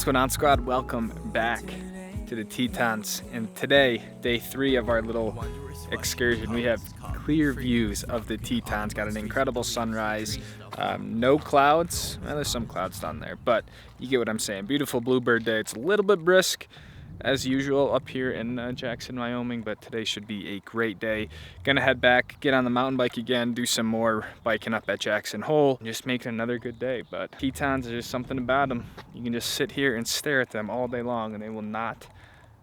What's going on, squad? Welcome back to the Tetons, and today, day 3 of our little excursion. We have clear views of the Tetons. Got an incredible sunrise, no clouds. Well, there's some clouds down there, but you get what I'm saying. Beautiful bluebird day. It's a little bit brisk as usual up here in Jackson, Wyoming, but today should be a great day. Gonna head back, get on the mountain bike again, do some more biking up at Jackson Hole, and just make it another good day. But Tetons, there's something about them. You can just sit here and stare at them all day long and they will not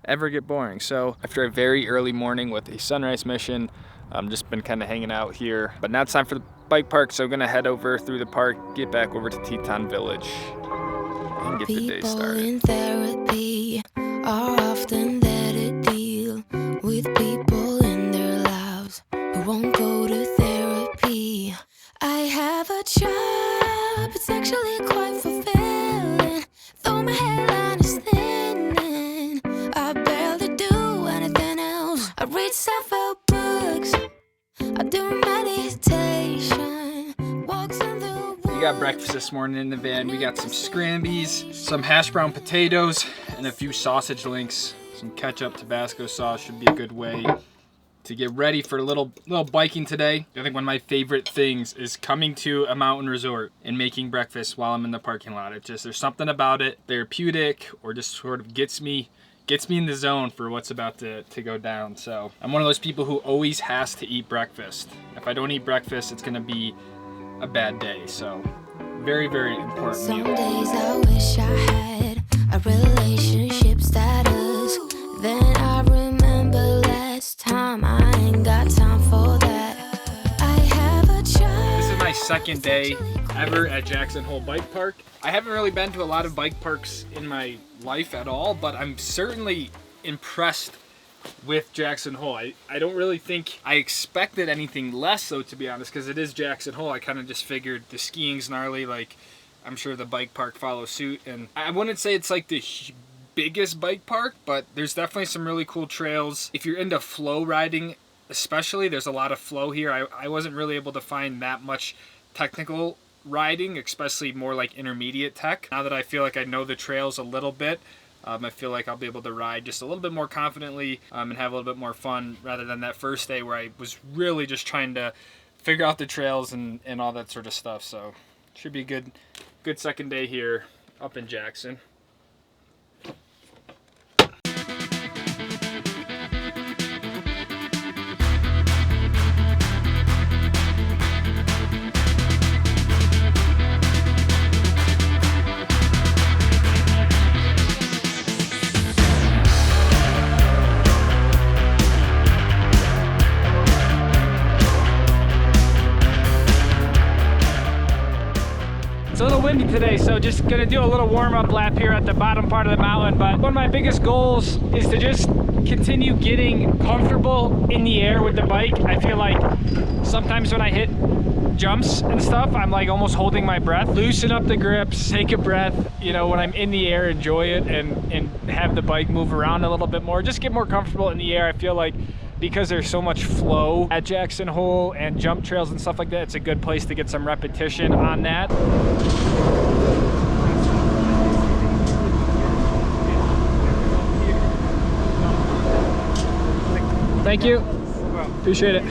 ever get boring. So after a very early morning with a sunrise mission, I've just been kind of hanging out here, but now it's time for the bike park. So I'm gonna head over through the park, get back over to Teton Village and get the day started. In therapy are often there to deal with people in their lives who won't go to therapy. I have a job, it's actually quite fulfilling, though my hairline is thinning. I barely do anything else. I read self-help books, I do meditation, walks in the woods. We got breakfast this morning in the van. We got some scrambies, some hash brown potatoes, and a few sausage links. Some ketchup, Tabasco sauce should be a good way to get ready for a little biking today. I think one of my favorite things is coming to a mountain resort and making breakfast while I'm in the parking lot. It's just, there's something about it, therapeutic, or just sort of gets me in the zone for what's about to go down. So I'm one of those people who always has to eat breakfast. If I don't eat breakfast, it's gonna be a bad day. So very, very important Some meal. days I wish I had a relationship status. Then I remember last time I ain't got time for that. I have a child. This is my second day ever at Jackson Hole Bike Park. I haven't really been to a lot of bike parks in my life at all, but I'm certainly impressed with Jackson Hole. I don't really think I expected anything less, though, to be honest, because it is Jackson Hole. I kind of just figured the skiing's gnarly, like I'm sure the bike park follows suit, and I wouldn't say it's like the biggest bike park, but there's definitely some really cool trails. If you're into flow riding especially, there's a lot of flow here. I wasn't really able to find that much technical riding, especially more like intermediate tech. Now that I feel like I know the trails a little bit, I feel like I'll be able to ride just a little bit more confidently and have a little bit more fun, rather than that first day where I was really just trying to figure out the trails and all that sort of stuff. So should be a good second day here up in Jackson. It's a little windy today, so just gonna do a little warm-up lap here at the bottom part of the mountain. But one of my biggest goals is to just continue getting comfortable in the air with the bike. I feel like sometimes when I hit jumps and stuff, I'm like almost holding my breath. Loosen up the grips, take a breath, you know, when I'm in the air, enjoy it, and have the bike move around a little bit more. Just get more comfortable in the air. I feel like because there's so much flow at Jackson Hole and jump trails and stuff like that, it's a good place to get some repetition on that. Thank you. Appreciate it.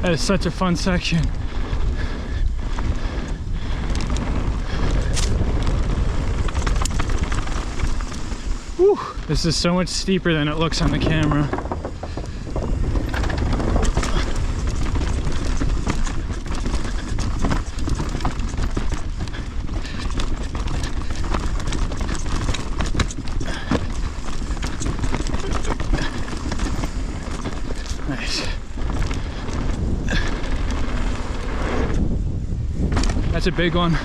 That is such a fun section. Whew. This is so much steeper than it looks on the camera. Nice. That's a big one.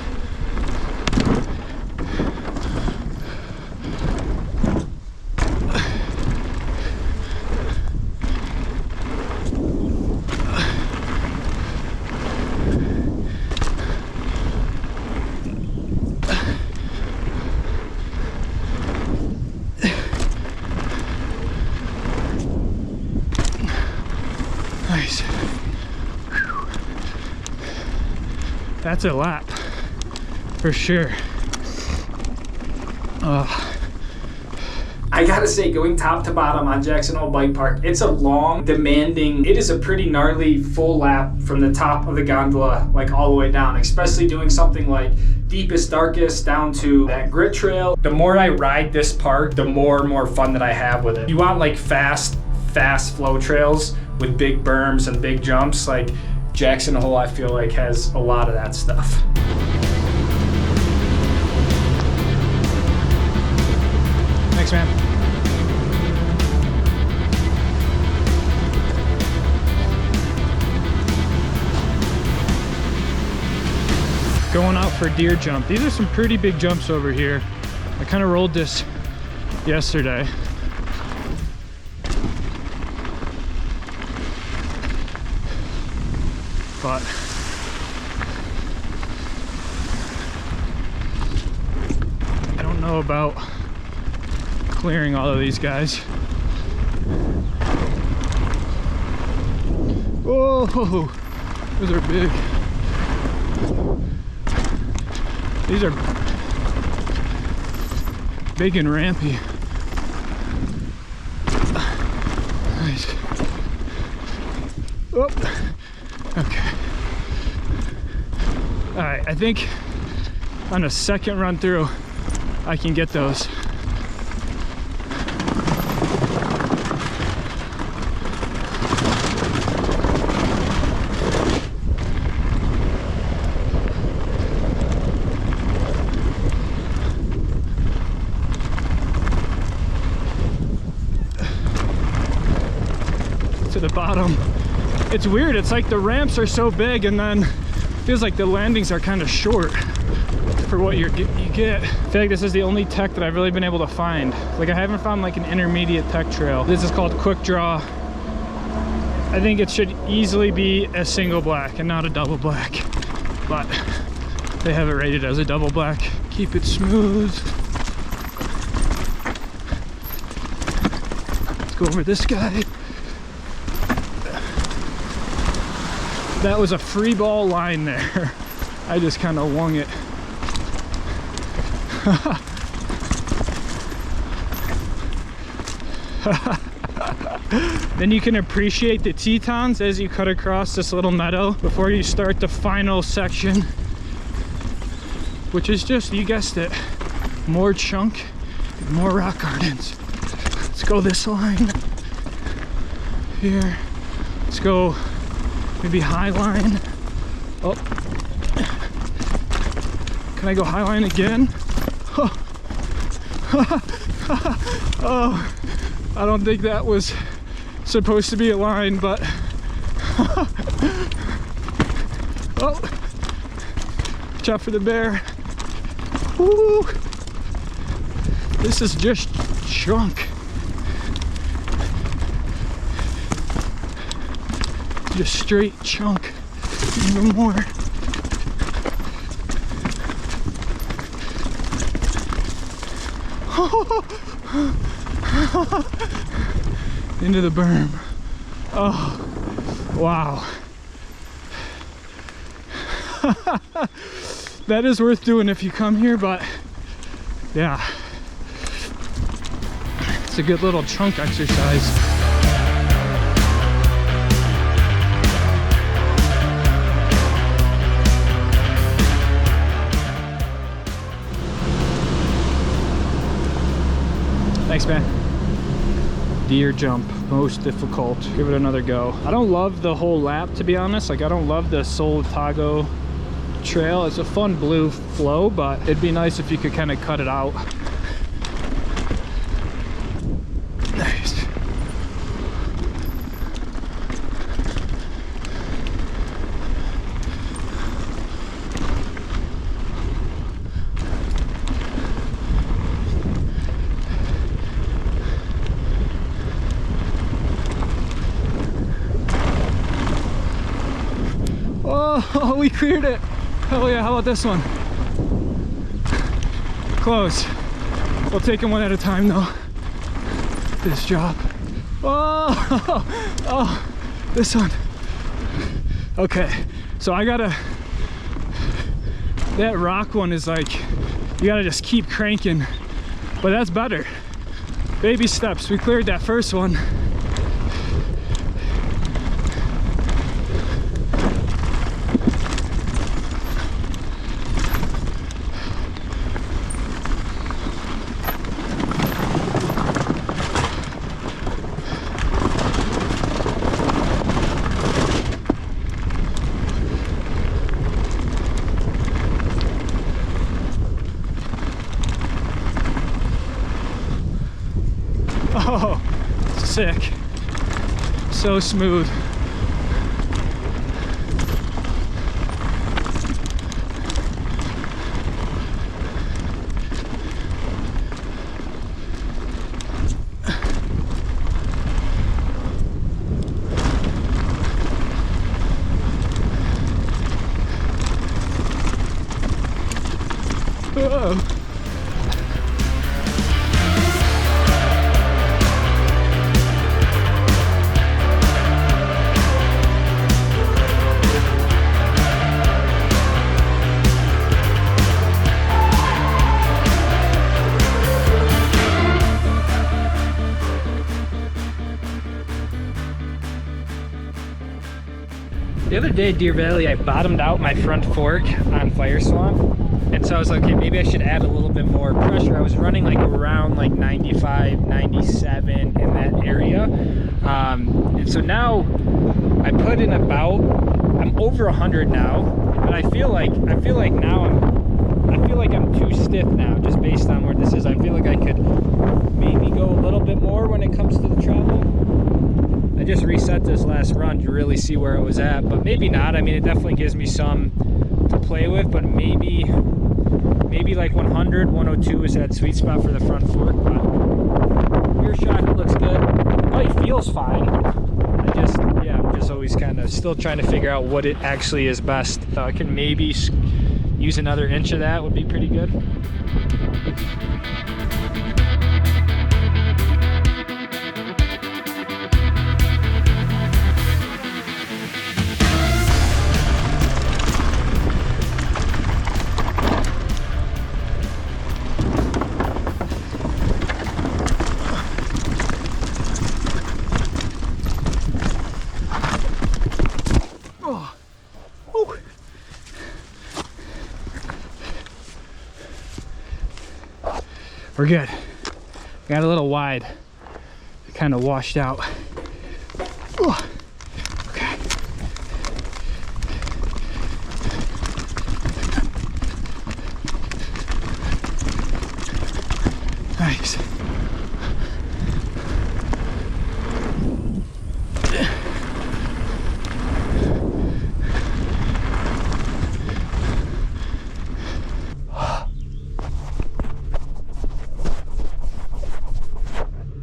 Nice. Whew. That's a lap for sure. I gotta say, going top to bottom on Jackson Hole Bike Park, it's a long, demanding, it is a pretty gnarly full lap from the top of the gondola, like all the way down, especially doing something like deepest, darkest, down to that grit trail. The more I ride this park, the more and more fun that I have with it. You want like fast flow trails with big berms and big jumps, like Jackson Hole, I feel like has a lot of that stuff. Thanks, man. Going out for deer jump. These are some pretty big jumps over here. I kind of rolled this yesterday. But I don't know about clearing all of these guys. Whoa, those are big. These are big and rampy. Nice. Oh, okay. All right, I think on a second run through, I can get those. To the bottom. It's weird, it's like the ramps are so big and then it feels like the landings are kind of short for what you get. I feel like this is the only tech that I've really been able to find. Like I haven't found like an intermediate tech trail. This is called Quick Draw. I think it should easily be a single black and not a double black, but they have it rated as a double black. Keep it smooth. Let's go over this guy. That was a free ball line there. I just kind of wung it. Then you can appreciate the Tetons as you cut across this little meadow before you start the final section, which is just, you guessed it, more chunk and more rock gardens. Let's go this line here. Let's go maybe high line. Oh, can I go high line again? Oh, I don't think that was supposed to be a line, but oh, watch out for the bear. Woo. This is just chunk. Just straight chunk, even more. Into the berm. Oh, wow. That is worth doing if you come here, but yeah, it's a good little chunk exercise. Thanks, man. Deer jump, most difficult. Give it another go. I don't love the whole lap, to be honest. Like, I don't love the Soltago trail. It's a fun blue flow, but it'd be nice if you could kind of cut it out. Nice. Oh, we cleared it. Hell yeah, how about this one? Close. We'll take them one at a time though. This job. Oh, oh, this one. Okay, so I gotta, that rock one is like, you gotta just keep cranking, but that's better. Baby steps, we cleared that first one. Oh, sick. So smooth. Oh. The other day at Deer Valley, I bottomed out my front fork on Fire Swamp. And so I was like, okay, maybe I should add a little bit more pressure. I was running like around like 95, 97 in that area. And so now I put in about, I'm over 100 now, but I feel like now I'm too stiff now, just based on where this is. I feel like I could maybe go a little bit more when it comes to the travel. I just reset this last run to really see where it was at, but maybe not. I mean, it definitely gives me some to play with, but maybe like 100, 102 is that sweet spot for the front fork. But rear shot, it looks good. Probably feels fine. I'm just always kind of still trying to figure out what it actually is best. I can maybe use another inch of that, would be pretty good. We're good. Got a little wide. It kind of washed out. Ooh. Okay. Nice.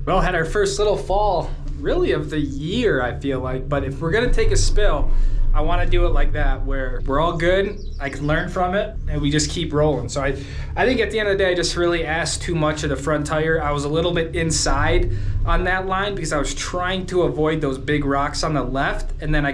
Well, had our first little fall, really of the year, I feel like. But if we're gonna take a spill, I want to do it like that, where we're all good, I can learn from it, and we just keep rolling. So I think at the end of the day, I just really asked too much of the front tire. I was a little bit inside on that line because I was trying to avoid those big rocks on the left, and then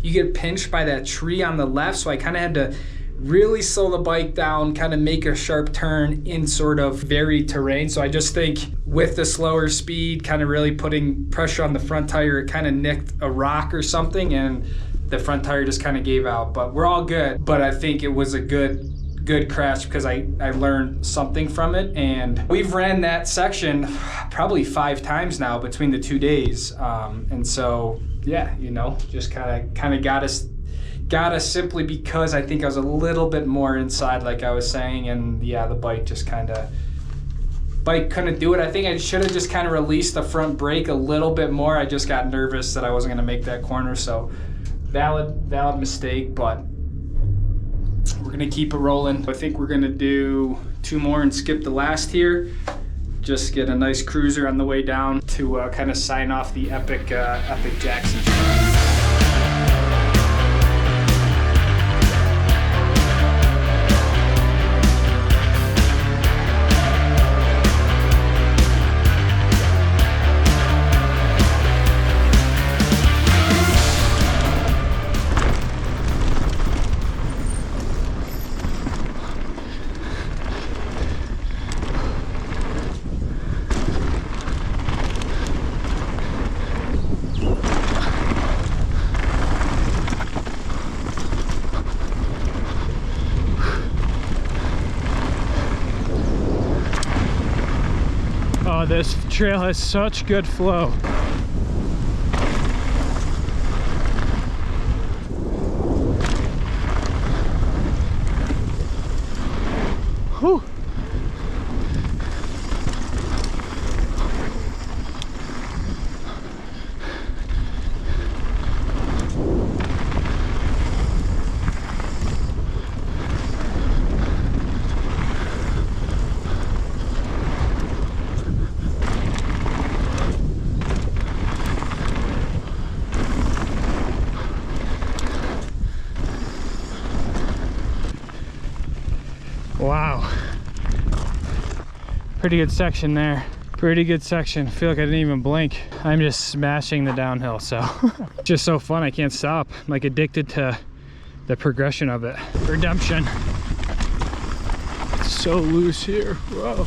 you get pinched by that tree on the left, so I kind of had to really slow the bike down, kind of make a sharp turn in sort of varied terrain. So I just think with the slower speed, kind of really putting pressure on the front tire, it kind of nicked a rock or something, and the front tire just kind of gave out. But we're all good. But I think it was a good good crash because I learned something from it. And we've ran that section probably 5 times now between the 2 days. And so, yeah, you know, just kind of got us simply because I think I was a little bit more inside, like I was saying. And yeah, the bike couldn't do it. I think I should have just kind of released the front brake a little bit more. I just got nervous that I wasn't going to make that corner. So valid mistake, but we're gonna keep it rolling. I think we're gonna do 2 more and skip the last here. Just get a nice cruiser on the way down to kind of sign off the epic Jackson trip. Oh, this trail has such good flow. Whew. Wow, pretty good section there. Pretty good section. I feel like I didn't even blink. I'm just smashing the downhill, so just so fun. I can't stop. I'm like addicted to the progression of it. Redemption. It's so loose here. Whoa.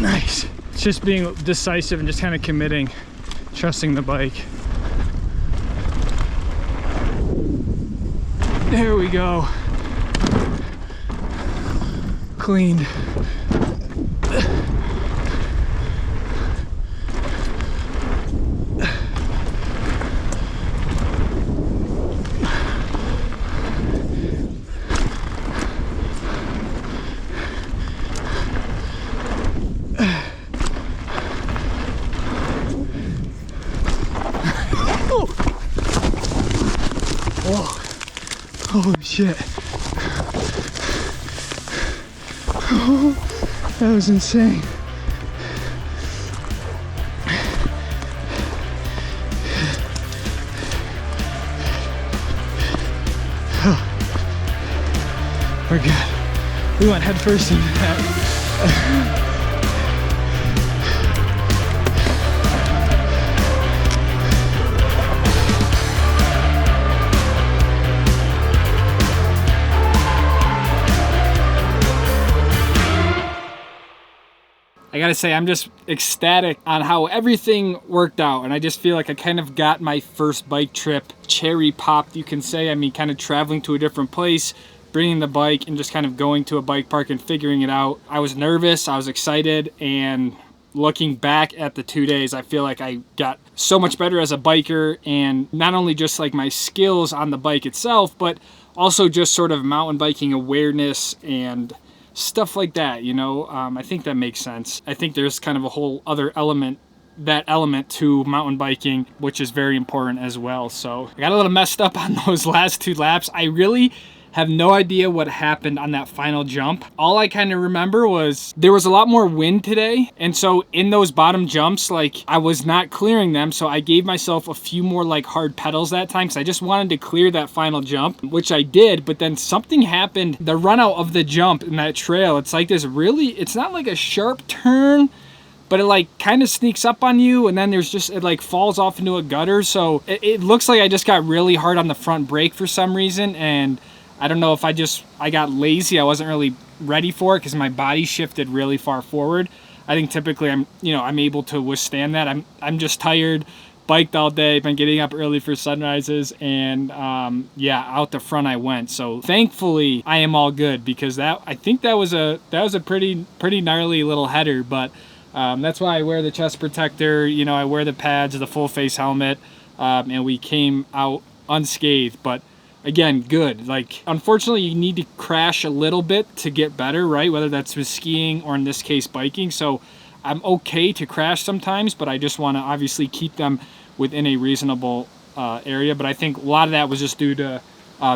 Nice. It's just being decisive and just kind of committing, trusting the bike. There we go. Cleaned. Holy shit. Oh, that was insane. We're good. We went head first into that. I gotta say, I'm just ecstatic on how everything worked out, and I just feel like I kind of got my first bike trip cherry popped, you can say. I mean, kind of traveling to a different place, bringing the bike and just kind of going to a bike park and figuring it out. I was nervous, I was excited, and looking back at the 2 days, I feel like I got so much better as a biker, and not only just like my skills on the bike itself, but also just sort of mountain biking awareness and stuff like that, you know. I think that makes sense. I think there's kind of a whole other element to mountain biking, which is very important as well. So I got a little messed up on those last 2 laps. I really have no idea what happened on that final jump. All I kind of remember was there was a lot more wind today, and so in those bottom jumps, like, I was not clearing them, so I gave myself a few more like hard pedals that time because I just wanted to clear that final jump, which I did. But then something happened, the run out of the jump in that trail. It's like this really, it's not like a sharp turn, but it like kind of sneaks up on you, and then there's just, it like falls off into a gutter. So it looks like I just got really hard on the front brake for some reason, and I don't know if I got lazy. I wasn't really ready for it because my body shifted really far forward. I think typically I'm able to withstand that. I'm just tired, biked all day, been getting up early for sunrises, and yeah, out the front I went. So thankfully I am all good, because I think that was a pretty gnarly little header. But that's why I wear the chest protector, I wear the pads, the full face helmet, and we came out unscathed. But again, good. Like, unfortunately, you need to crash a little bit to get better, right? Whether that's with skiing or in this case biking. So I'm okay to crash sometimes, but I just want to obviously keep them within a reasonable area. But I think a lot of that was just due to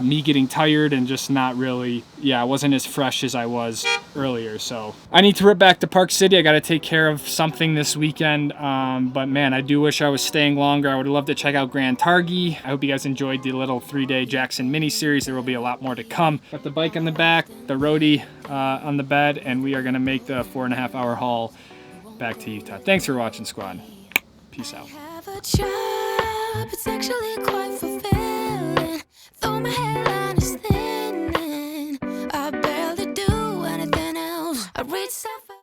me getting tired and just not really, I wasn't as fresh as I was earlier. So I need to rip back to Park City. I got to take care of something this weekend. But man, I do wish I was staying longer. I would love to check out Grand Targhee. I hope you guys enjoyed the little 3-day Jackson mini series. There will be a lot more to come. Got the bike on the back, the roadie on the bed, and we are going to make the 4.5-hour haul back to Utah. Thanks for watching, squad. Peace out. Have a job, it's actually quite fulfilling. Though my hairline is thin.